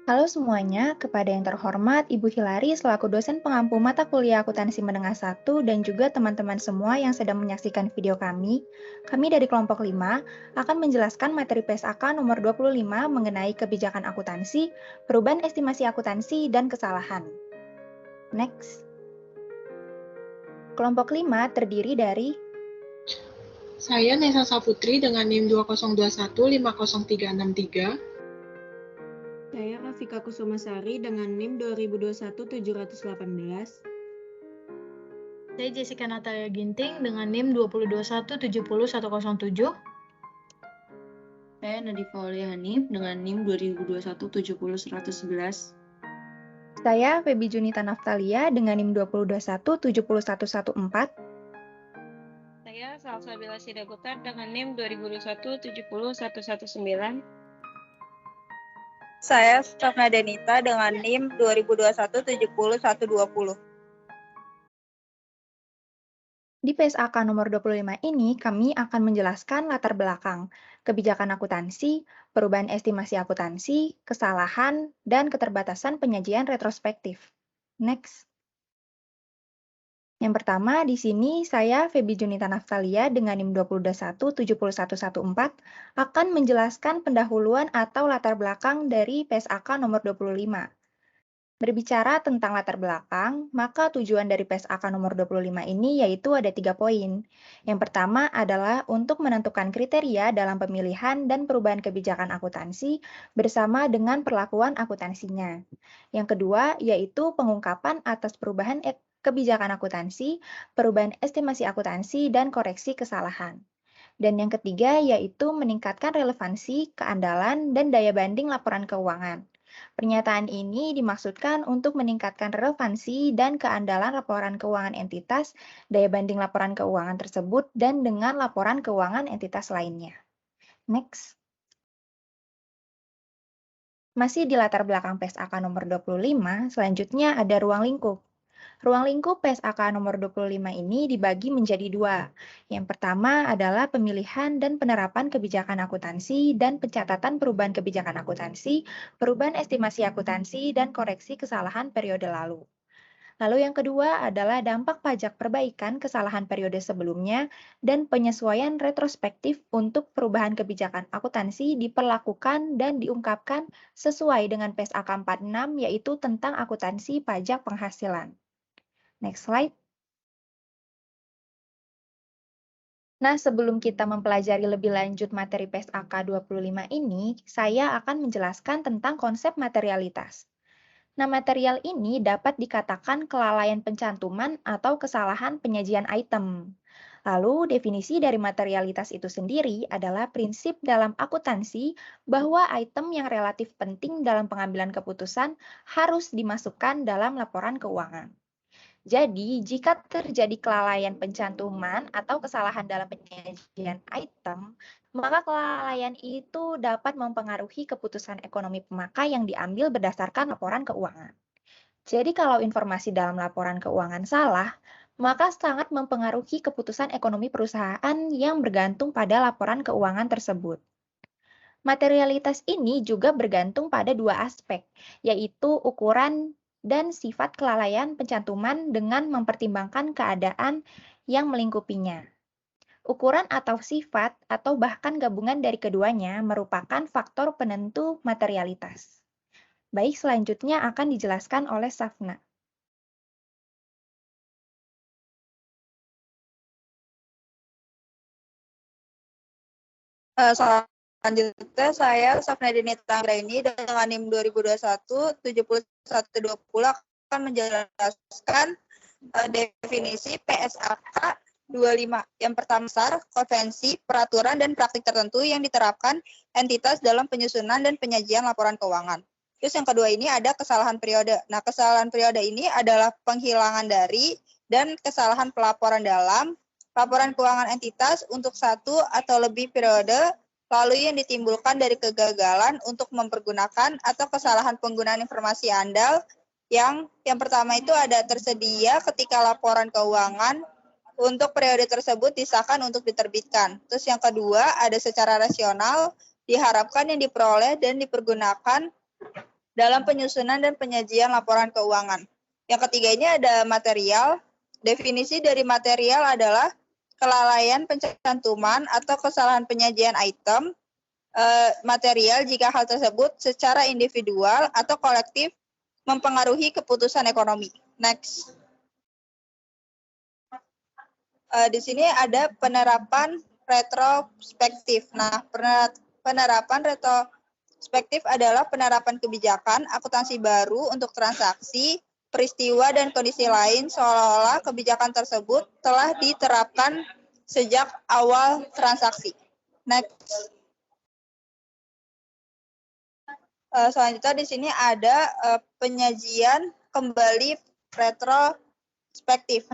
Halo semuanya, kepada yang terhormat Ibu Hilary selaku dosen pengampu mata kuliah akuntansi menengah 1 dan juga teman-teman semua yang sedang menyaksikan video kami dari kelompok 5 akan menjelaskan materi PSAK nomor 25 mengenai kebijakan akuntansi, perubahan estimasi akuntansi, dan kesalahan. Next. Kelompok 5 terdiri dari Saya Nesa Saputri dengan NIM 2021-50363. Saya Rafika Kusumasari dengan NIM 2021-718. Saya Jessica Natalia Ginting dengan NIM 2021-70107. Saya Nadifa Aulia Hanif dengan NIM 2021-70111. Saya Feby Junita Naftalia dengan NIM 2021-70114. Saya Salsabila Sidaputar dengan NIM 2021-70119. Saya Safna Denita dengan NIM 2021-70120. Di PSAK nomor 25 ini, kami akan menjelaskan latar belakang, kebijakan akuntansi, perubahan estimasi akuntansi, kesalahan, dan keterbatasan penyajian retrospektif. Next. Yang pertama, di sini saya, Feby Junita Naftalia dengan NIM 2021-70114 akan menjelaskan pendahuluan atau latar belakang dari PSAK nomor 25. Berbicara tentang latar belakang, maka tujuan dari PSAK nomor 25 ini yaitu ada 3 poin. Yang pertama adalah untuk menentukan kriteria dalam pemilihan dan perubahan kebijakan akuntansi bersama dengan perlakuan akuntansinya. Yang kedua yaitu pengungkapan atas perubahan kebijakan akuntansi, perubahan estimasi akuntansi, dan koreksi kesalahan. Dan yang ketiga yaitu meningkatkan relevansi, keandalan, dan daya banding laporan keuangan. Pernyataan ini dimaksudkan untuk meningkatkan relevansi dan keandalan laporan keuangan entitas, daya banding laporan keuangan tersebut, dan dengan laporan keuangan entitas lainnya. Next. Masih di latar belakang PSAK nomor 25, selanjutnya ada ruang lingkup. Ruang lingkup PSAK nomor 25 ini dibagi menjadi 2. Yang pertama adalah pemilihan dan penerapan kebijakan akuntansi dan pencatatan perubahan kebijakan akuntansi, perubahan estimasi akuntansi, dan koreksi kesalahan periode lalu. Lalu yang kedua adalah dampak pajak perbaikan kesalahan periode sebelumnya dan penyesuaian retrospektif untuk perubahan kebijakan akuntansi diperlakukan dan diungkapkan sesuai dengan PSAK 46 yaitu tentang akuntansi pajak penghasilan. Next slide. Nah, sebelum kita mempelajari lebih lanjut materi PSAK 25 ini, saya akan menjelaskan tentang konsep materialitas. Nah, material ini dapat dikatakan kelalaian pencantuman atau kesalahan penyajian item. Lalu, definisi dari materialitas itu sendiri adalah prinsip dalam akuntansi bahwa item yang relatif penting dalam pengambilan keputusan harus dimasukkan dalam laporan keuangan. Jadi, jika terjadi kelalaian pencantuman atau kesalahan dalam penyajian item, maka kelalaian itu dapat mempengaruhi keputusan ekonomi pemakai yang diambil berdasarkan laporan keuangan. Jadi, kalau informasi dalam laporan keuangan salah, maka sangat mempengaruhi keputusan ekonomi perusahaan yang bergantung pada laporan keuangan tersebut. Materialitas ini juga bergantung pada 2 aspek, yaitu ukuran dan sifat kelalaian pencantuman dengan mempertimbangkan keadaan yang melingkupinya. Ukuran atau sifat atau bahkan gabungan dari keduanya merupakan faktor penentu materialitas. Baik, selanjutnya akan dijelaskan oleh Safna. Selanjutnya saya Safna Denita Anggraini dengan NIM 2021-70120 akan menjelaskan definisi PSAK 25. Yang pertama, konvensi, peraturan, dan praktik tertentu yang diterapkan entitas dalam penyusunan dan penyajian laporan keuangan. Terus yang kedua ini ada kesalahan periode. Nah, kesalahan periode ini adalah penghilangan dari dan kesalahan pelaporan dalam laporan keuangan entitas untuk satu atau lebih periode, lalu yang ditimbulkan dari kegagalan untuk mempergunakan atau kesalahan penggunaan informasi andal yang pertama itu ada tersedia ketika laporan keuangan untuk periode tersebut disahkan untuk diterbitkan. Terus yang kedua ada secara rasional diharapkan yang diperoleh dan dipergunakan dalam penyusunan dan penyajian laporan keuangan. Yang ketiga ini ada material. Definisi dari material adalah kelalaian pencantuman atau kesalahan penyajian item material jika hal tersebut secara individual atau kolektif mempengaruhi keputusan ekonomi. Next. Di sini ada penerapan retrospektif. Nah, penerapan retrospektif adalah penerapan kebijakan akuntansi baru untuk transaksi, peristiwa, dan kondisi lain seolah-olah kebijakan tersebut telah diterapkan sejak awal transaksi. Next. Selanjutnya di sini ada penyajian kembali retrospektif.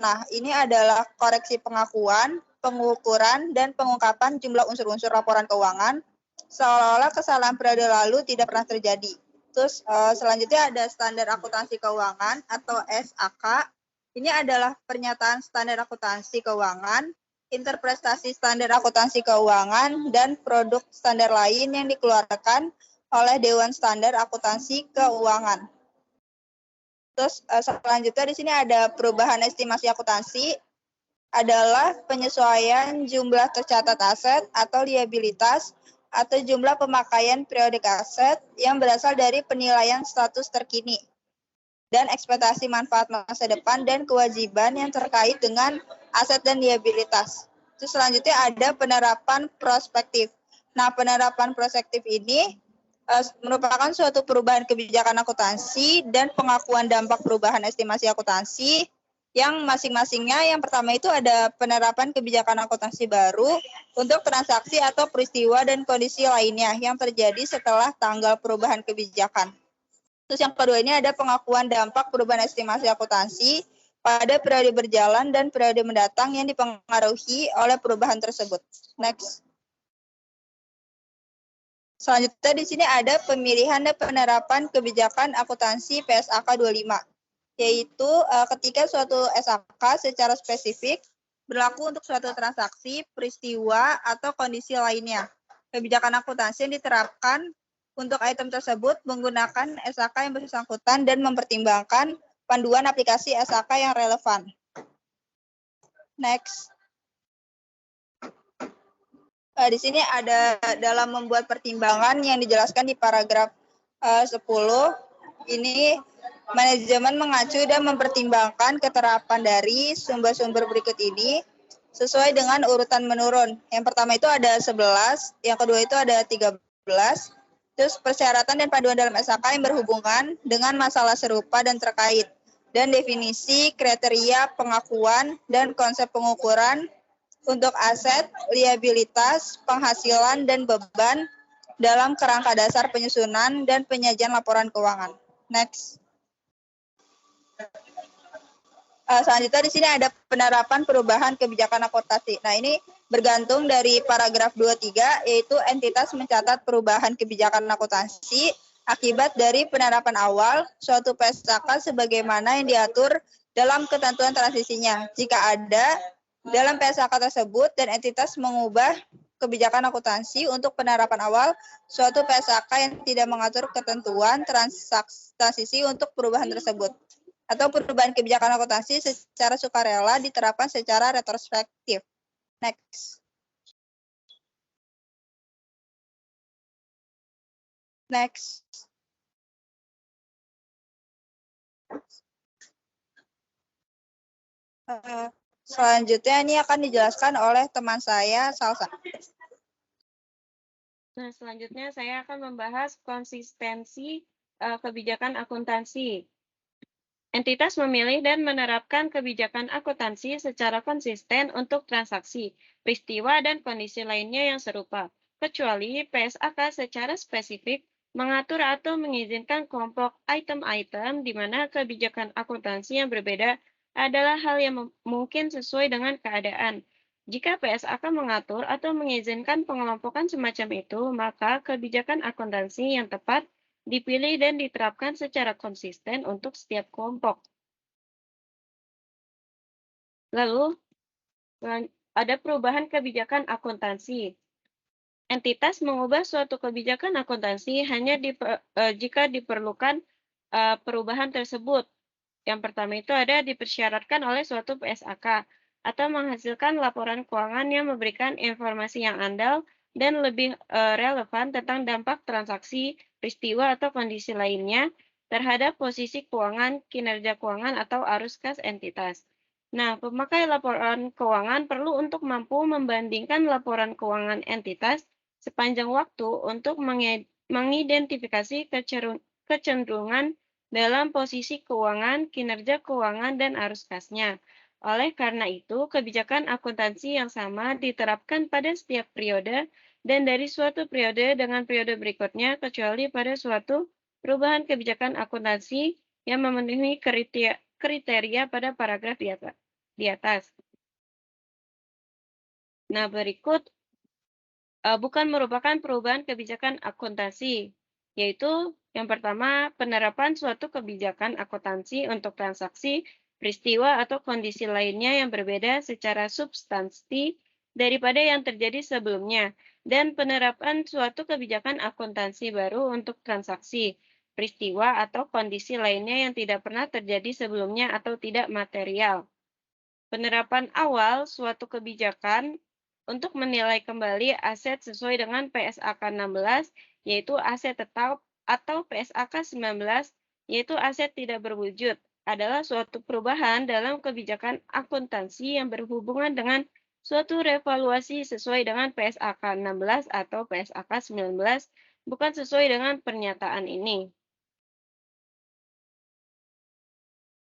Nah, ini adalah koreksi pengakuan, pengukuran, dan pengungkapan jumlah unsur-unsur laporan keuangan seolah-olah kesalahan periode lalu tidak pernah terjadi. Terus selanjutnya ada standar akuntansi keuangan atau SAK. Ini adalah pernyataan standar akuntansi keuangan, interpretasi standar akuntansi keuangan, dan produk standar lain yang dikeluarkan oleh Dewan Standar Akuntansi Keuangan. Terus selanjutnya di sini ada perubahan estimasi akuntansi adalah penyesuaian jumlah tercatat aset atau liabilitas atau jumlah pemakaian periodik aset yang berasal dari penilaian status terkini dan ekspektasi manfaat masa depan dan kewajiban yang terkait dengan aset dan liabilitas. Terus selanjutnya ada penerapan prospektif. Nah, penerapan prospektif ini merupakan suatu perubahan kebijakan akuntansi dan pengakuan dampak perubahan estimasi akuntansi yang masing-masingnya yang pertama itu ada penerapan kebijakan akuntansi baru untuk transaksi atau peristiwa dan kondisi lainnya yang terjadi setelah tanggal perubahan kebijakan. Terus yang kedua ini ada pengakuan dampak perubahan estimasi akuntansi pada periode berjalan dan periode mendatang yang dipengaruhi oleh perubahan tersebut. Next. Selanjutnya di sini ada pemilihan dan penerapan kebijakan akuntansi PSAK 25, yaitu ketika suatu SAK secara spesifik berlaku untuk suatu transaksi, peristiwa, atau kondisi lainnya. Kebijakan akuntansi yang diterapkan untuk item tersebut menggunakan SAK yang bersangkutan dan mempertimbangkan panduan aplikasi SAK yang relevan. Next. Di sini ada dalam membuat pertimbangan yang dijelaskan di paragraf 10. Ini manajemen mengacu dan mempertimbangkan keterapan dari sumber-sumber berikut ini sesuai dengan urutan menurun. Yang pertama itu ada 11, yang kedua itu ada 13. Terus persyaratan dan panduan dalam SAK yang berhubungan dengan masalah serupa dan terkait. Dan definisi, kriteria, pengakuan, dan konsep pengukuran untuk aset, liabilitas, penghasilan, dan beban dalam kerangka dasar penyusunan dan penyajian laporan keuangan. Next. Selanjutnya di sini ada penerapan perubahan kebijakan akuntansi. Nah, ini bergantung dari paragraf 23, yaitu entitas mencatat perubahan kebijakan akuntansi akibat dari penerapan awal suatu PSAK sebagaimana yang diatur dalam ketentuan transisinya. Jika ada dalam PSAK tersebut dan entitas mengubah kebijakan akuntansi untuk penerapan awal suatu PSAK yang tidak mengatur ketentuan transisi untuk perubahan tersebut atau perubahan kebijakan akuntansi secara sukarela diterapkan secara retrospektif. Next. Next. Selanjutnya ini akan dijelaskan oleh teman saya, Salsa. Nah, selanjutnya saya akan membahas konsistensi kebijakan akuntansi. Entitas memilih dan menerapkan kebijakan akuntansi secara konsisten untuk transaksi, peristiwa, dan kondisi lainnya yang serupa, kecuali PSAK secara spesifik mengatur atau mengizinkan kelompok item-item di mana kebijakan akuntansi yang berbeda adalah hal yang mungkin sesuai dengan keadaan. Jika PSAK mengatur atau mengizinkan pengelompokan semacam itu, maka kebijakan akuntansi yang tepat dipilih dan diterapkan secara konsisten untuk setiap kelompok. Lalu, ada perubahan kebijakan akuntansi. entitas mengubah suatu kebijakan akuntansi hanya jika diperlukan perubahan tersebut. Yang pertama itu ada dipersyaratkan oleh suatu PSAK atau menghasilkan laporan keuangan yang memberikan informasi yang andal dan lebih relevan tentang dampak transaksi, peristiwa, atau kondisi lainnya terhadap posisi keuangan, kinerja keuangan, atau arus kas entitas. Nah, pemakai laporan keuangan perlu untuk mampu membandingkan laporan keuangan entitas sepanjang waktu untuk mengidentifikasi kecenderungan dalam posisi keuangan, kinerja keuangan, dan arus kasnya. Oleh karena itu, kebijakan akuntansi yang sama diterapkan pada setiap periode dan dari suatu periode dengan periode berikutnya, kecuali pada suatu perubahan kebijakan akuntansi yang memenuhi kriteria pada paragraf di atas. Nah, berikut bukan merupakan perubahan kebijakan akuntansi, yaitu yang pertama, penerapan suatu kebijakan akuntansi untuk transaksi, peristiwa, atau kondisi lainnya yang berbeda secara substansi daripada yang terjadi sebelumnya, dan penerapan suatu kebijakan akuntansi baru untuk transaksi, peristiwa, atau kondisi lainnya yang tidak pernah terjadi sebelumnya atau tidak material. Penerapan awal suatu kebijakan untuk menilai kembali aset sesuai dengan PSAK 16, yaitu aset tetap, atau PSAK 19, yaitu aset tidak berwujud, adalah suatu perubahan dalam kebijakan akuntansi yang berhubungan dengan suatu revaluasi sesuai dengan PSAK 16 atau PSAK 19, bukan sesuai dengan pernyataan ini.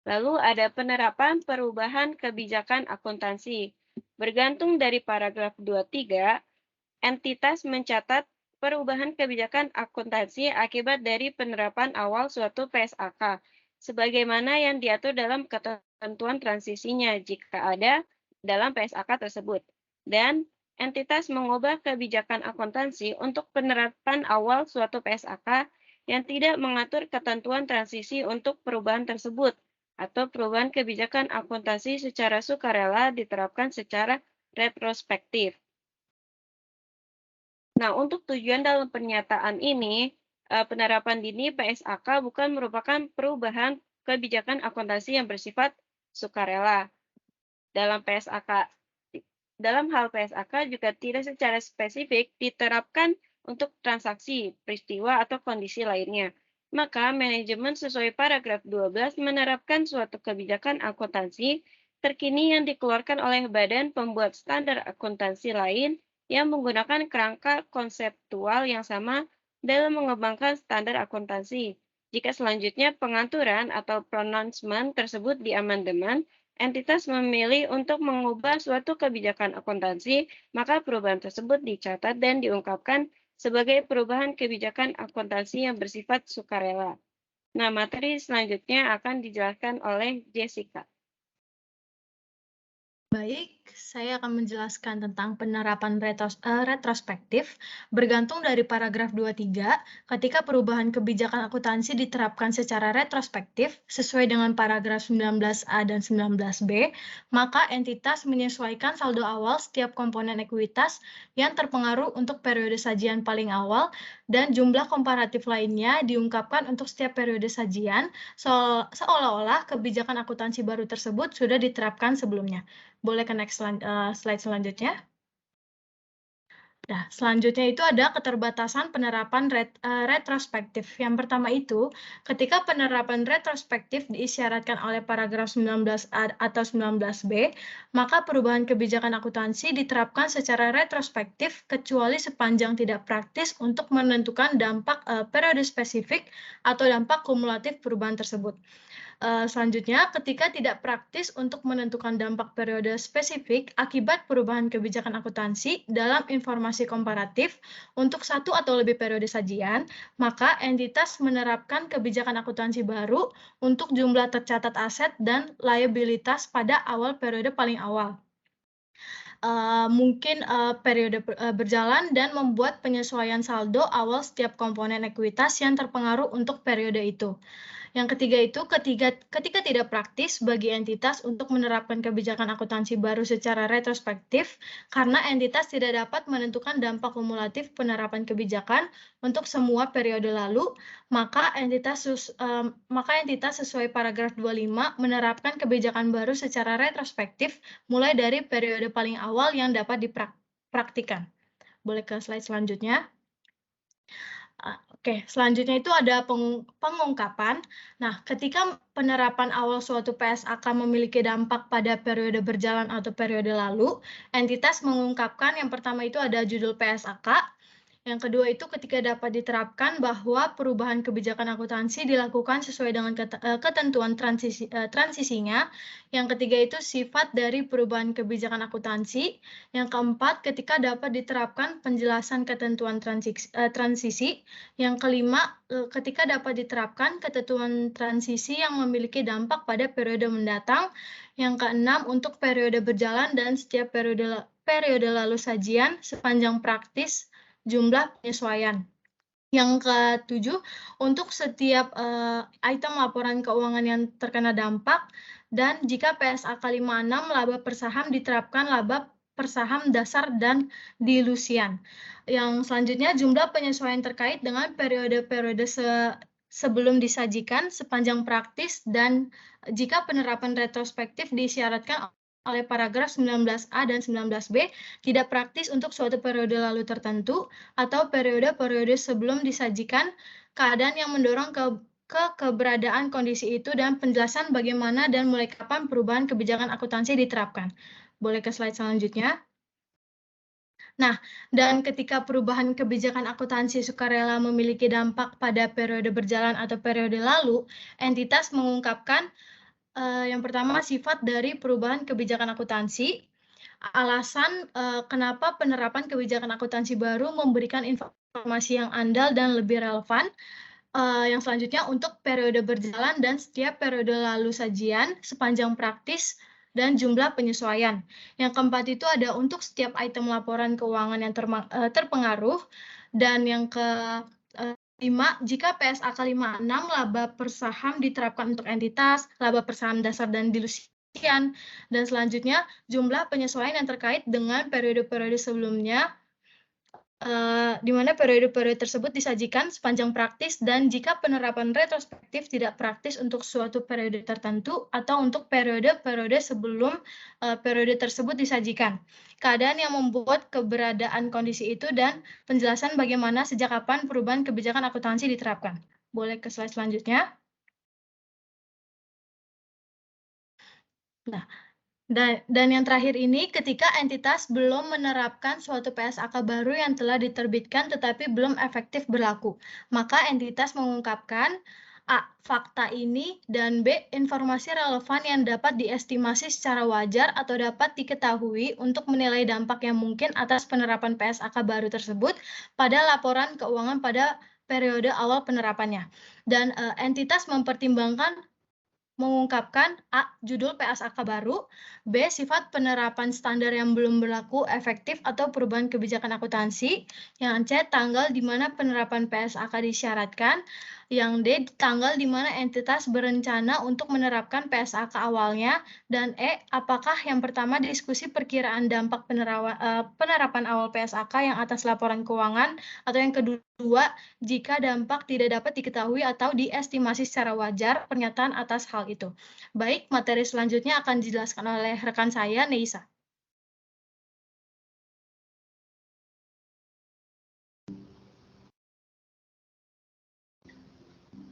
Lalu ada penerapan perubahan kebijakan akuntansi. Bergantung dari paragraf 23, entitas mencatat perubahan kebijakan akuntansi akibat dari penerapan awal suatu PSAK, sebagaimana yang diatur dalam ketentuan transisinya jika ada dalam PSAK tersebut. Dan entitas mengubah kebijakan akuntansi untuk penerapan awal suatu PSAK yang tidak mengatur ketentuan transisi untuk perubahan tersebut, atau perubahan kebijakan akuntansi secara sukarela diterapkan secara retrospektif. Nah, untuk tujuan dalam pernyataan ini, penerapan dini PSAK bukan merupakan perubahan kebijakan akuntansi yang bersifat sukarela. Dalam hal PSAK juga tidak secara spesifik diterapkan untuk transaksi, peristiwa, atau kondisi lainnya. Maka manajemen sesuai paragraf 12 menerapkan suatu kebijakan akuntansi terkini yang dikeluarkan oleh badan pembuat standar akuntansi lain yang menggunakan kerangka konseptual yang sama dalam mengembangkan standar akuntansi. Jika selanjutnya pengaturan atau pronouncement tersebut diamandemen, entitas memilih untuk mengubah suatu kebijakan akuntansi, maka perubahan tersebut dicatat dan diungkapkan sebagai perubahan kebijakan akuntansi yang bersifat sukarela. Nah, materi selanjutnya akan dijelaskan oleh Jessica. Baik, saya akan menjelaskan tentang penerapan retrospektif bergantung dari paragraf 23. Ketika perubahan kebijakan akuntansi diterapkan secara retrospektif sesuai dengan paragraf 19A dan 19B, maka entitas menyesuaikan saldo awal setiap komponen ekuitas yang terpengaruh untuk periode sajian paling awal dan jumlah komparatif lainnya diungkapkan untuk setiap periode sajian seolah-olah kebijakan akuntansi baru tersebut sudah diterapkan sebelumnya. Boleh ke next slide selanjutnya. Nah, selanjutnya itu ada keterbatasan penerapan retrospektif. Yang pertama itu, ketika penerapan retrospektif diisyaratkan oleh paragraf 19A atau 19B, maka perubahan kebijakan akuntansi diterapkan secara retrospektif kecuali sepanjang tidak praktis untuk menentukan dampak periode spesifik atau dampak kumulatif perubahan tersebut. Selanjutnya, ketika tidak praktis untuk menentukan dampak periode spesifik akibat perubahan kebijakan akuntansi dalam informasi komparatif untuk satu atau lebih periode sajian, maka entitas menerapkan kebijakan akuntansi baru untuk jumlah tercatat aset dan liabilitas pada awal periode paling awal. Mungkin periode berjalan dan membuat penyesuaian saldo awal setiap komponen ekuitas yang terpengaruh untuk periode itu. Yang ketiga itu ketika tidak praktis bagi entitas untuk menerapkan kebijakan akuntansi baru secara retrospektif karena entitas tidak dapat menentukan dampak kumulatif penerapan kebijakan untuk semua periode lalu, maka entitas sesuai paragraf 25 menerapkan kebijakan baru secara retrospektif mulai dari periode paling awal yang dapat dipraktikan. Boleh ke slide selanjutnya. Oke, selanjutnya itu ada pengungkapan. Nah, ketika penerapan awal suatu PSAK memiliki dampak pada periode berjalan atau periode lalu, entitas mengungkapkan yang pertama itu ada judul PSAK. Yang kedua itu ketika dapat diterapkan bahwa perubahan kebijakan akuntansi dilakukan sesuai dengan ketentuan transisinya. Yang ketiga itu sifat dari perubahan kebijakan akuntansi. Yang keempat ketika dapat diterapkan penjelasan ketentuan transisi. Yang kelima ketika dapat diterapkan ketentuan transisi yang memiliki dampak pada periode mendatang. Yang keenam untuk periode berjalan dan setiap periode lalu sajian sepanjang praktis jumlah penyesuaian. Yang ketujuh, untuk setiap item laporan keuangan yang terkena dampak, dan jika PSAK 56 laba per saham diterapkan laba per saham dasar dan dilusian. Yang selanjutnya, jumlah penyesuaian terkait dengan periode-periode sebelum disajikan sepanjang praktis, dan jika penerapan retrospektif disyaratkan oleh paragraf 19A dan 19B tidak praktis untuk suatu periode lalu tertentu atau periode-periode sebelum disajikan, keadaan yang mendorong ke keberadaan kondisi itu dan penjelasan bagaimana dan mulai kapan perubahan kebijakan akuntansi diterapkan. Boleh ke slide selanjutnya. Nah, dan ketika perubahan kebijakan akuntansi sukarela memiliki dampak pada periode berjalan atau periode lalu, entitas mengungkapkan yang pertama, sifat dari perubahan kebijakan akuntansi. Alasan kenapa penerapan kebijakan akuntansi baru memberikan informasi yang andal dan lebih relevan. Yang selanjutnya, untuk periode berjalan dan setiap periode lalu sajian sepanjang praktis dan jumlah penyesuaian. Yang keempat itu ada untuk setiap item laporan keuangan yang terpengaruh. Dan yang kelima, jika PSAK 56 laba per saham diterapkan untuk entitas, laba per saham dasar dan dilusian, dan selanjutnya jumlah penyesuaian yang terkait dengan periode-periode sebelumnya, di mana periode-periode tersebut disajikan sepanjang praktis, dan jika penerapan retrospektif tidak praktis untuk suatu periode tertentu atau untuk periode-periode sebelum periode tersebut disajikan. Keadaan yang membuat keberadaan kondisi itu dan penjelasan bagaimana sejak kapan perubahan kebijakan akuntansi diterapkan. Boleh ke slide selanjutnya. Nah, dan yang terakhir ini, ketika entitas belum menerapkan suatu PSAK baru yang telah diterbitkan tetapi belum efektif berlaku, maka entitas mengungkapkan A. Fakta ini, dan B. Informasi relevan yang dapat diestimasi secara wajar atau dapat diketahui untuk menilai dampak yang mungkin atas penerapan PSAK baru tersebut pada laporan keuangan pada periode awal penerapannya. Dan entitas mengungkapkan A. Judul PSAK baru, B. Sifat penerapan standar yang belum berlaku efektif atau perubahan kebijakan akuntansi, yang C. Tanggal di mana penerapan PSAK disyaratkan, yang D. Tanggal di mana entitas berencana untuk menerapkan PSAK awalnya, dan E. Apakah yang pertama diskusi perkiraan dampak penerapan awal PSAK yang atas laporan keuangan, atau yang kedua, jika dampak tidak dapat diketahui atau diestimasi secara wajar, pernyataan atas hal itu. Baik, materi selanjutnya akan dijelaskan oleh rekan saya, Neisa.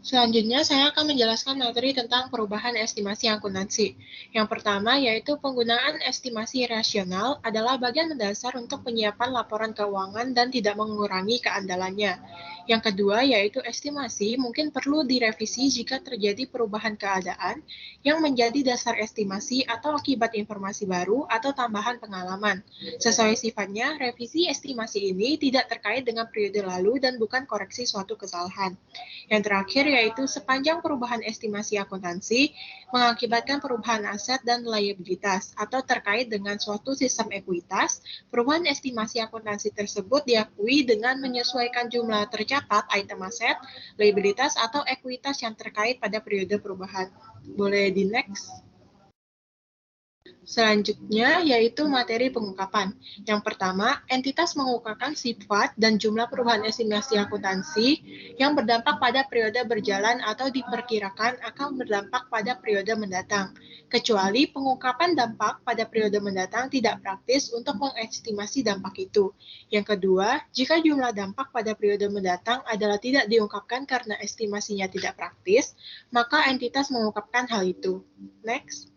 Selanjutnya, saya akan menjelaskan materi tentang perubahan estimasi akuntansi. Yang pertama, yaitu penggunaan estimasi rasional adalah bagian mendasar untuk penyiapan laporan keuangan dan tidak mengurangi keandalannya. Yang kedua, yaitu estimasi mungkin perlu direvisi jika terjadi perubahan keadaan yang menjadi dasar estimasi atau akibat informasi baru atau tambahan pengalaman. Sesuai sifatnya, revisi estimasi ini tidak terkait dengan periode lalu dan bukan koreksi suatu kesalahan. Yang terakhir, yaitu sepanjang perubahan estimasi akuntansi mengakibatkan perubahan aset dan liabilitas atau terkait dengan suatu sistem ekuitas, perubahan estimasi akuntansi tersebut diakui dengan menyesuaikan jumlah tercatat item aset, liabilitas, atau ekuitas yang terkait pada periode perubahan. Boleh di next? Selanjutnya yaitu materi pengungkapan. Yang pertama, entitas mengungkapkan sifat dan jumlah perubahan estimasi akuntansi yang berdampak pada periode berjalan atau diperkirakan akan berdampak pada periode mendatang, kecuali pengungkapan dampak pada periode mendatang tidak praktis untuk mengestimasi dampak itu. Yang kedua, jika jumlah dampak pada periode mendatang adalah tidak diungkapkan karena estimasinya tidak praktis, maka entitas mengungkapkan hal itu. Next.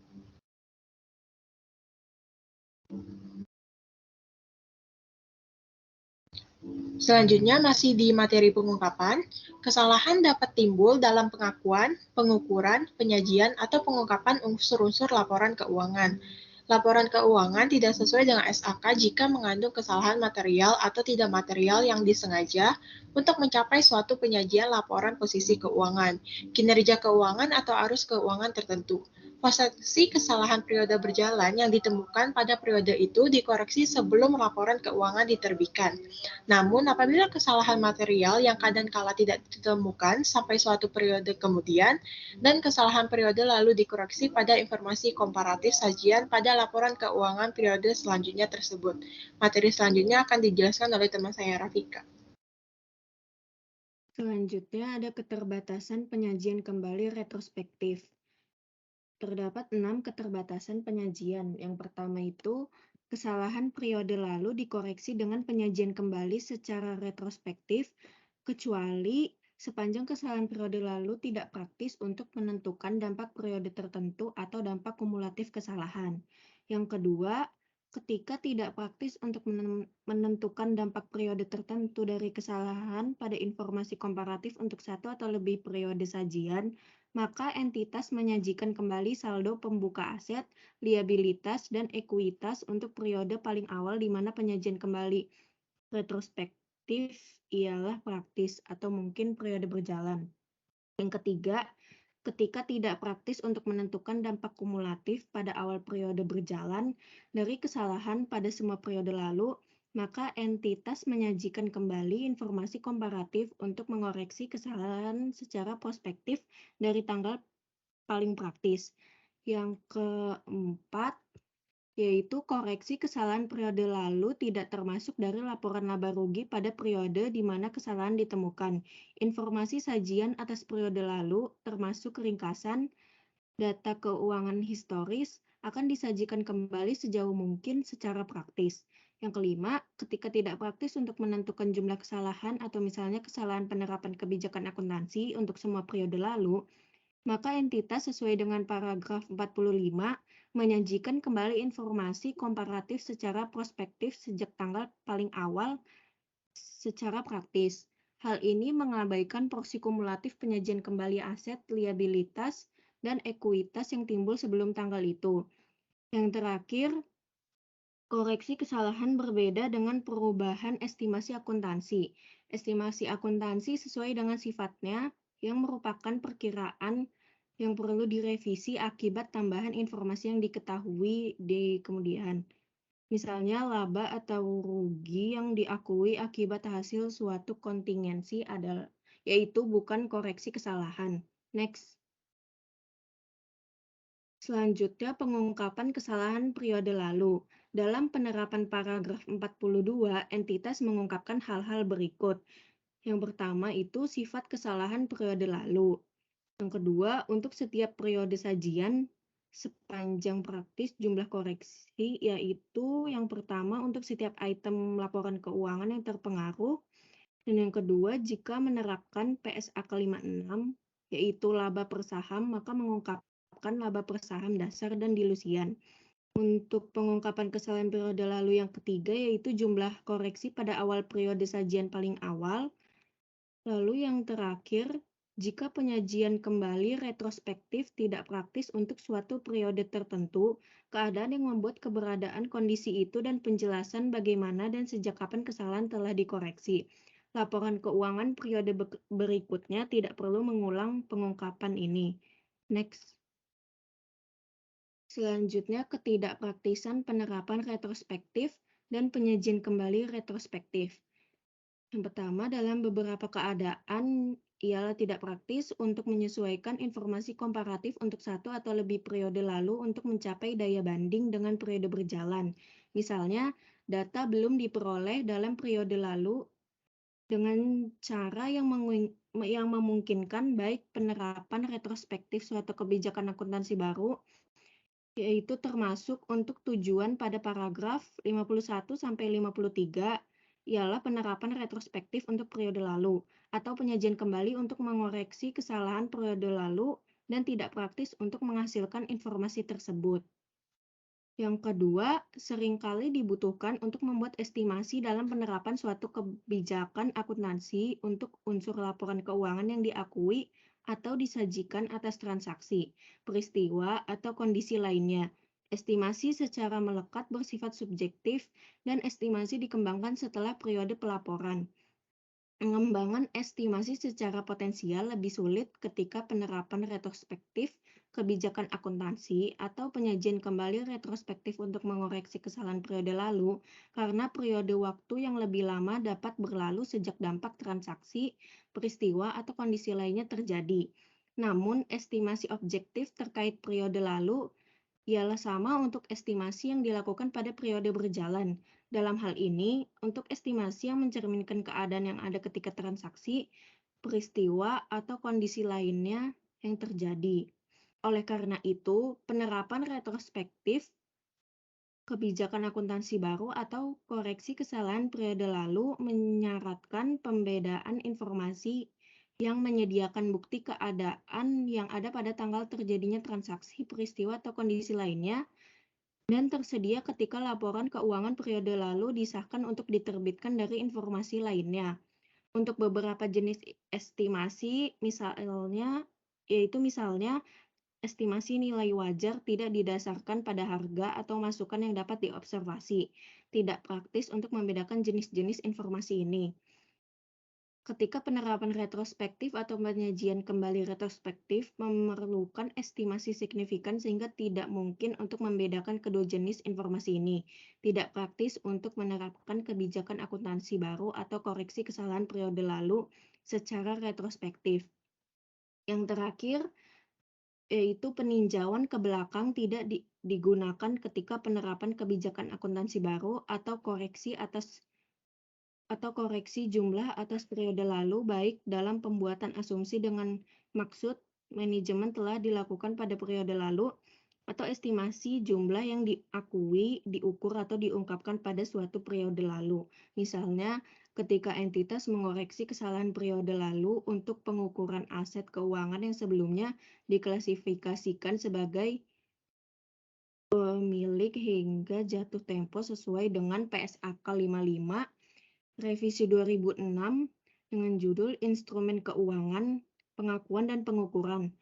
Selanjutnya masih di materi pengungkapan, kesalahan dapat timbul dalam pengakuan, pengukuran, penyajian, atau pengungkapan unsur-unsur laporan keuangan. Laporan keuangan tidak sesuai dengan SAK jika mengandung kesalahan material atau tidak material yang disengaja untuk mencapai suatu penyajian laporan posisi keuangan, kinerja keuangan, atau arus keuangan tertentu. Posisi kesalahan periode berjalan yang ditemukan pada periode itu dikoreksi sebelum laporan keuangan diterbitkan. Namun, apabila kesalahan material yang kadangkala tidak ditemukan sampai suatu periode kemudian, dan kesalahan periode lalu dikoreksi pada informasi komparatif sajian pada laporan keuangan periode selanjutnya tersebut. Materi selanjutnya akan dijelaskan oleh teman saya, Rafika. Selanjutnya ada keterbatasan penyajian kembali retrospektif. Terdapat 6 keterbatasan penyajian. Yang pertama itu, kesalahan periode lalu dikoreksi dengan penyajian kembali secara retrospektif, kecuali sepanjang kesalahan periode lalu tidak praktis untuk menentukan dampak periode tertentu atau dampak kumulatif kesalahan. Yang kedua, ketika tidak praktis untuk menentukan dampak periode tertentu dari kesalahan pada informasi komparatif untuk satu atau lebih periode sajian, maka entitas menyajikan kembali saldo pembuka aset, liabilitas, dan ekuitas untuk periode paling awal di mana penyajian kembali retrospektif ialah praktis atau mungkin periode berjalan. Yang ketiga, ketika tidak praktis untuk menentukan dampak kumulatif pada awal periode berjalan dari kesalahan pada semua periode lalu, maka entitas menyajikan kembali informasi komparatif untuk mengoreksi kesalahan secara prospektif dari tanggal paling praktis. Yang keempat, yaitu koreksi kesalahan periode lalu tidak termasuk dari laporan laba rugi pada periode di mana kesalahan ditemukan. Informasi sajian atas periode lalu, termasuk ringkasan, data keuangan historis, akan disajikan kembali sejauh mungkin secara praktis. Yang kelima, ketika tidak praktis untuk menentukan jumlah kesalahan atau misalnya kesalahan penerapan kebijakan akuntansi untuk semua periode lalu, maka entitas sesuai dengan paragraf 45 menyajikan kembali informasi komparatif secara prospektif sejak tanggal paling awal secara praktis. Hal ini mengabaikan porsi kumulatif penyajian kembali aset, liabilitas, dan ekuitas yang timbul sebelum tanggal itu. Yang terakhir, koreksi kesalahan berbeda dengan perubahan estimasi akuntansi. Estimasi akuntansi sesuai dengan sifatnya yang merupakan perkiraan yang perlu direvisi akibat tambahan informasi yang diketahui di kemudian. Misalnya laba atau rugi yang diakui akibat hasil suatu kontingensi adalah yaitu bukan koreksi kesalahan. Next. Selanjutnya pengungkapan kesalahan periode lalu. Dalam penerapan paragraf 42, entitas mengungkapkan hal-hal berikut. Yang pertama itu sifat kesalahan periode lalu. Yang kedua, untuk setiap periode sajian sepanjang praktis jumlah koreksi, yaitu yang pertama untuk setiap item laporan keuangan yang terpengaruh. Dan yang kedua, jika menerapkan PSA ke-56, yaitu laba per saham, maka mengungkapkan laba per saham dasar dan dilusian. Untuk pengungkapan kesalahan periode lalu yang ketiga, yaitu jumlah koreksi pada awal periode sajian paling awal. Lalu yang terakhir, jika penyajian kembali retrospektif tidak praktis untuk suatu periode tertentu, keadaan yang membuat keberadaan kondisi itu dan penjelasan bagaimana dan sejak kapan kesalahan telah dikoreksi. Laporan keuangan periode berikutnya tidak perlu mengulang pengungkapan ini. Next. Selanjutnya, ketidakpraktisan penerapan retrospektif dan penyajian kembali retrospektif. Yang pertama, dalam beberapa keadaan ialah tidak praktis untuk menyesuaikan informasi komparatif untuk satu atau lebih periode lalu untuk mencapai daya banding dengan periode berjalan. Misalnya, data belum diperoleh dalam periode lalu dengan cara yang memungkinkan baik penerapan retrospektif suatu kebijakan akuntansi baru, yaitu termasuk untuk tujuan pada paragraf 51-53, ialah penerapan retrospektif untuk periode lalu, atau penyajian kembali untuk mengoreksi kesalahan periode lalu dan tidak praktis untuk menghasilkan informasi tersebut. Yang kedua, seringkali dibutuhkan untuk membuat estimasi dalam penerapan suatu kebijakan akuntansi untuk unsur laporan keuangan yang diakui atau disajikan atas transaksi, peristiwa, atau kondisi lainnya. Estimasi secara melekat bersifat subjektif dan estimasi dikembangkan setelah periode pelaporan. Pengembangan estimasi secara potensial lebih sulit ketika penerapan retrospektif kebijakan akuntansi atau penyajian kembali retrospektif untuk mengoreksi kesalahan periode lalu karena periode waktu yang lebih lama dapat berlalu sejak dampak transaksi, peristiwa, atau kondisi lainnya terjadi. Namun, estimasi objektif terkait periode lalu ialah sama untuk estimasi yang dilakukan pada periode berjalan. Dalam hal ini, untuk estimasi yang mencerminkan keadaan yang ada ketika transaksi, peristiwa, atau kondisi lainnya yang terjadi. Oleh karena itu, penerapan retrospektif kebijakan akuntansi baru atau koreksi kesalahan periode lalu menyaratkan pembedaan informasi yang menyediakan bukti keadaan yang ada pada tanggal terjadinya transaksi, peristiwa, atau kondisi lainnya, dan tersedia ketika laporan keuangan periode lalu disahkan untuk diterbitkan dari informasi lainnya. Untuk beberapa jenis estimasi, misalnya estimasi nilai wajar tidak didasarkan pada harga atau masukan yang dapat diobservasi. Tidak praktis untuk membedakan jenis-jenis informasi ini. Ketika penerapan retrospektif atau penyajian kembali retrospektif memerlukan estimasi signifikan sehingga tidak mungkin untuk membedakan kedua jenis informasi ini. Tidak praktis untuk menerapkan kebijakan akuntansi baru atau koreksi kesalahan periode lalu secara retrospektif. Yang terakhir, yaitu peninjauan ke belakang tidak digunakan ketika penerapan kebijakan akuntansi baru atau koreksi jumlah atas periode lalu, baik dalam pembuatan asumsi dengan maksud manajemen telah dilakukan pada periode lalu, atau estimasi jumlah yang diakui, diukur, atau diungkapkan pada suatu periode lalu. Misalnya, ketika entitas mengoreksi kesalahan periode lalu untuk pengukuran aset keuangan yang sebelumnya diklasifikasikan sebagai pemilik hingga jatuh tempo sesuai dengan PSAK 55 Revisi 2006 dengan judul Instrumen Keuangan, Pengakuan dan Pengukuran,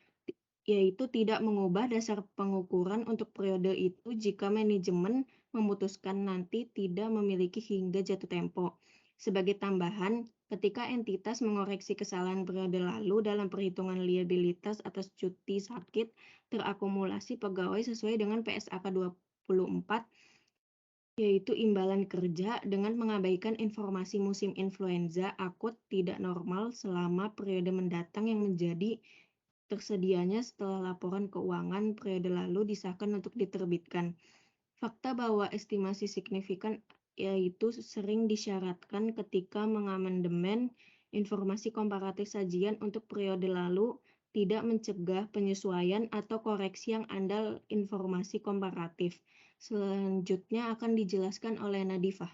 yaitu tidak mengubah dasar pengukuran untuk periode itu jika manajemen memutuskan nanti tidak memiliki hingga jatuh tempo. Sebagai tambahan, ketika entitas mengoreksi kesalahan periode lalu dalam perhitungan liabilitas atas cuti sakit terakumulasi pegawai sesuai dengan PSAK 24, yaitu imbalan kerja dengan mengabaikan informasi musim influenza akut tidak normal selama periode mendatang yang menjadi tersedianya setelah laporan keuangan periode lalu disahkan untuk diterbitkan. Fakta bahwa estimasi signifikan yaitu sering disyaratkan ketika mengamandemen informasi komparatif sajian untuk periode lalu tidak mencegah penyesuaian atau koreksi yang andal informasi komparatif. Selanjutnya akan dijelaskan oleh Nadifah.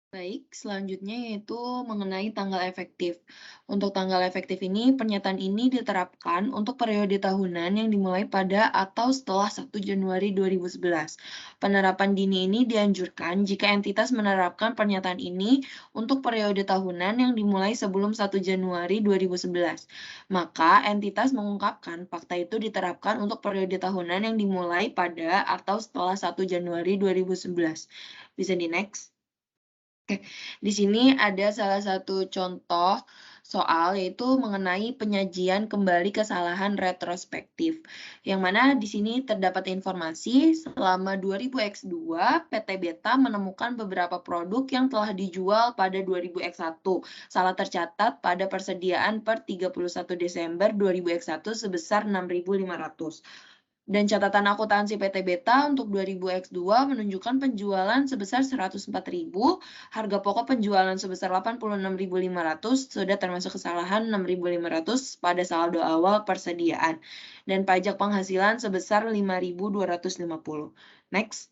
Baik, selanjutnya yaitu mengenai tanggal efektif. Untuk tanggal efektif ini, pernyataan ini diterapkan untuk periode tahunan yang dimulai pada atau setelah 1 Januari 2011. Penerapan dini ini dianjurkan jika entitas menerapkan pernyataan ini untuk periode tahunan yang dimulai sebelum 1 Januari 2011. Maka, entitas mengungkapkan fakta itu diterapkan untuk periode tahunan yang dimulai pada atau setelah 1 Januari 2011. Bisa di next. Oke, di sini ada salah satu contoh soal yaitu mengenai penyajian kembali kesalahan retrospektif. Yang mana di sini terdapat informasi selama 2000X2 PT Beta menemukan beberapa produk yang telah dijual pada 2000X1. Salah tercatat pada persediaan per 31 Desember 2000X1 sebesar 6.500. Dan catatan akuntansi PT Beta untuk 2000X2 menunjukkan penjualan sebesar 104.000, harga pokok penjualan sebesar 86.500, sudah termasuk kesalahan 6.500 pada saldo awal persediaan, dan pajak penghasilan sebesar 5.250. Next.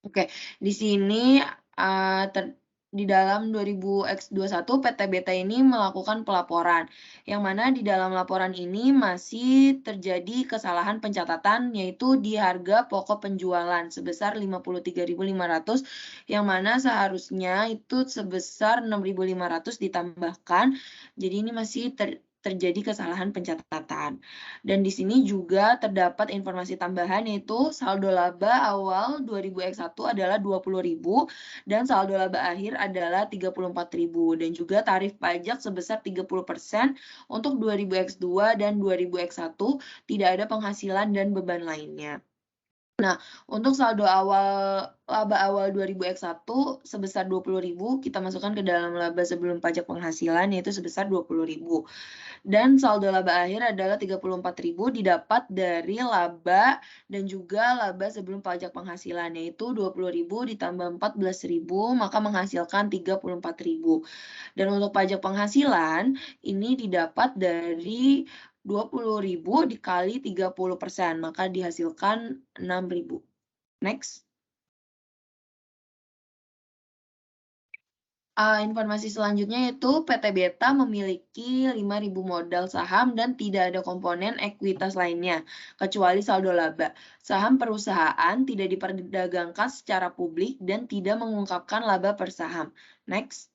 Oke, di sini di dalam 2000X21 PT Beta ini melakukan pelaporan, yang mana di dalam laporan ini masih terjadi kesalahan pencatatan yaitu di harga pokok penjualan sebesar 53.500, yang mana seharusnya itu sebesar 6.500 ditambahkan, jadi ini masih terjadi kesalahan pencatatan. Dan di sini juga terdapat informasi tambahan yaitu saldo laba awal 2000X1 adalah 20.000 dan saldo laba akhir adalah 34.000, dan juga tarif pajak sebesar 30% untuk 2000X2 dan 2000X1, tidak ada penghasilan dan beban lainnya. Nah, untuk saldo laba awal 2000X1 sebesar 20.000, kita masukkan ke dalam laba sebelum pajak penghasilan yaitu sebesar 20.000. Dan saldo laba akhir adalah 34.000 didapat dari laba dan juga laba sebelum pajak penghasilan yaitu 20.000 ditambah 14.000 maka menghasilkan 34.000. Dan untuk pajak penghasilan ini didapat dari 20.000 dikali 30%, maka dihasilkan 6.000. Next. Informasi selanjutnya yaitu PT Beta memiliki 5.000 modal saham dan tidak ada komponen ekuitas lainnya, kecuali saldo laba. Saham perusahaan tidak diperdagangkan secara publik dan tidak mengungkapkan laba per saham. Next.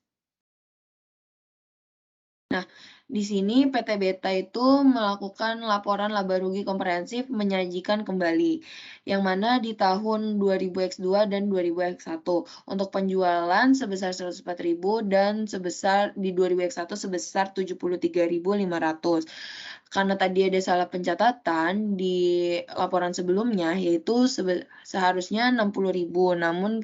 Nah, di sini PT Beta itu melakukan laporan laba rugi komprehensif menyajikan kembali, yang mana di tahun 2000X2 dan 2000X1 untuk penjualan sebesar 104.000 dan sebesar di 2000X1 sebesar 73.500. Karena tadi ada salah pencatatan di laporan sebelumnya yaitu seharusnya 60.000, namun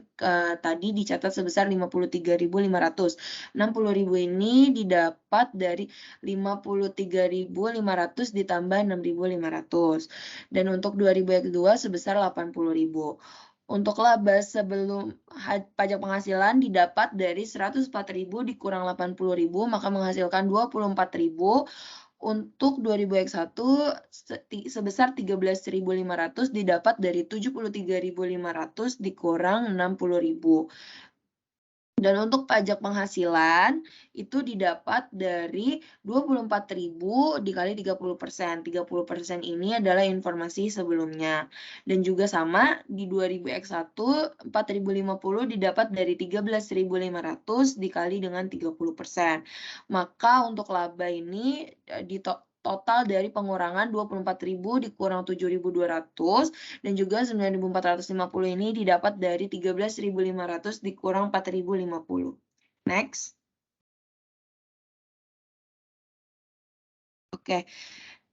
tadi dicatat sebesar 53.500. 60.000 ini didapat dari 53.500 ditambah 6.500. Dan untuk 2000X2 sebesar 80.000. Untuk laba sebelum pajak penghasilan didapat dari 104.000 dikurang 80.000 maka menghasilkan 24.000. Untuk 2000X1 sebesar 13.500 didapat dari 73.500 dikurang 60.000. Dan untuk pajak penghasilan itu didapat dari 24.000 dikali 30%. 30% ini adalah informasi sebelumnya. Dan juga sama di 2000X1 4.050 didapat dari 13.500 dikali dengan 30%. Maka untuk laba ini total dari pengurangan 24.000 dikurang 7.200 dan juga 9.450 ini didapat dari 13.500 dikurang 4.050. Next. Oke.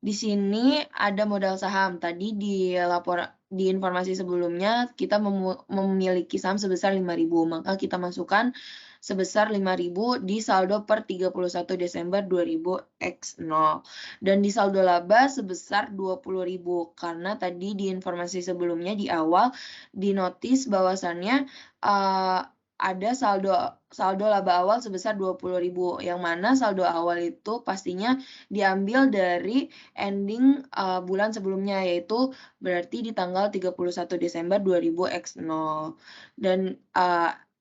Di sini ada modal saham. Tadi di informasi sebelumnya kita memiliki saham sebesar 5.000, maka kita masukkan sebesar 5.000 di saldo per 31 Desember 2000X0. Dan di saldo laba sebesar 20.000 karena tadi di informasi sebelumnya di awal dinotis bahwasannya ada saldo laba awal sebesar 20.000, yang mana saldo awal itu pastinya diambil dari ending bulan sebelumnya, yaitu berarti di tanggal 31 Desember 2000X0. Dan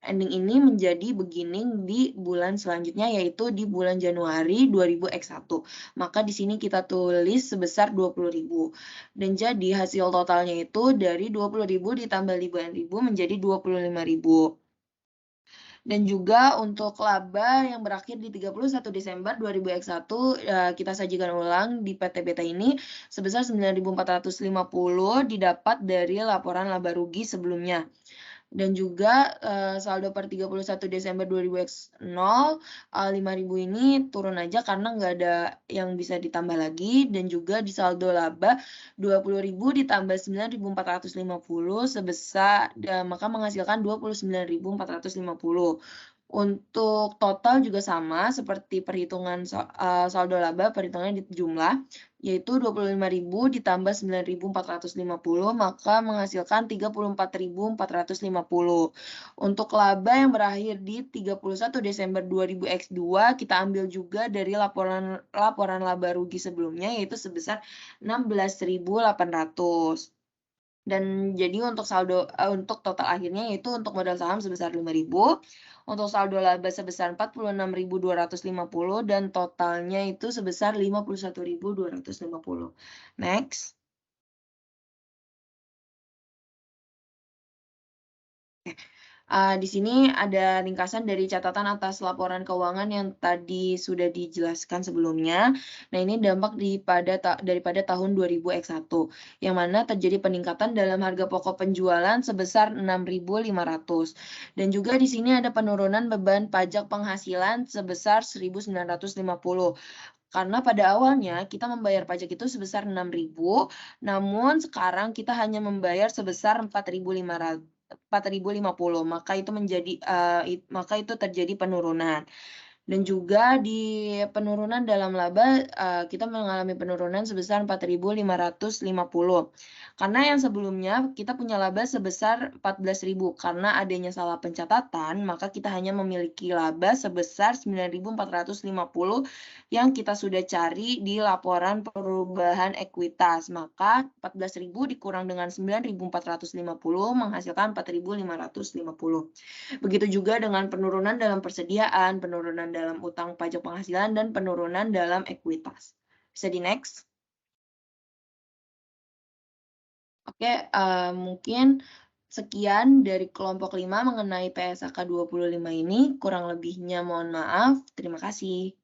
ending ini menjadi beginning di bulan selanjutnya, yaitu di bulan Januari 2000X1. Maka di sini kita tulis sebesar 20.000. Dan jadi hasil totalnya itu dari 20.000 ditambah 5.000 menjadi 25.000. Dan juga untuk laba yang berakhir di 31 Desember 2000X1 kita sajikan ulang di PT Beta ini sebesar 9.450 didapat dari laporan laba rugi sebelumnya. Dan juga saldo per 31 Desember 2000 5.000 ini turun aja karena nggak ada yang bisa ditambah lagi. Dan juga di saldo laba 20.000 ditambah 9.450 sebesar, maka menghasilkan 29.450. Untuk total juga sama seperti perhitungan saldo laba, perhitungannya di jumlah, yaitu 25.000 ditambah 9.450, maka menghasilkan 34.450. Untuk laba yang berakhir di 31 Desember 2000X2, kita ambil juga dari laporan laba rugi sebelumnya, yaitu sebesar 16.800. Dan jadi untuk saldo untuk total akhirnya yaitu untuk modal saham sebesar 5.000, untuk saldo laba sebesar 46.250 dan totalnya itu sebesar 51.250. Next. Di sini ada ringkasan dari catatan atas laporan keuangan yang tadi sudah dijelaskan sebelumnya. Nah, ini dampak daripada tahun 2000X1, yang mana terjadi peningkatan dalam harga pokok penjualan sebesar 6.500. Dan juga di sini ada penurunan beban pajak penghasilan sebesar 1.950. Karena pada awalnya kita membayar pajak itu sebesar 6.000, namun sekarang kita hanya membayar sebesar 4.050, maka itu terjadi penurunan. Dan juga di penurunan dalam laba kita mengalami penurunan sebesar 4.550. Karena yang sebelumnya kita punya laba sebesar 14.000. Karena adanya salah pencatatan, maka kita hanya memiliki laba sebesar 9.450 yang kita sudah cari di laporan perubahan ekuitas. Maka 14.000 dikurang dengan 9.450 menghasilkan 4.550. Begitu juga dengan penurunan dalam persediaan, penurunan dalam utang pajak penghasilan, dan penurunan dalam ekuitas. Bisa di next. Oke, mungkin sekian dari kelompok 5 mengenai PSAK 25 ini. Kurang lebihnya mohon maaf. Terima kasih.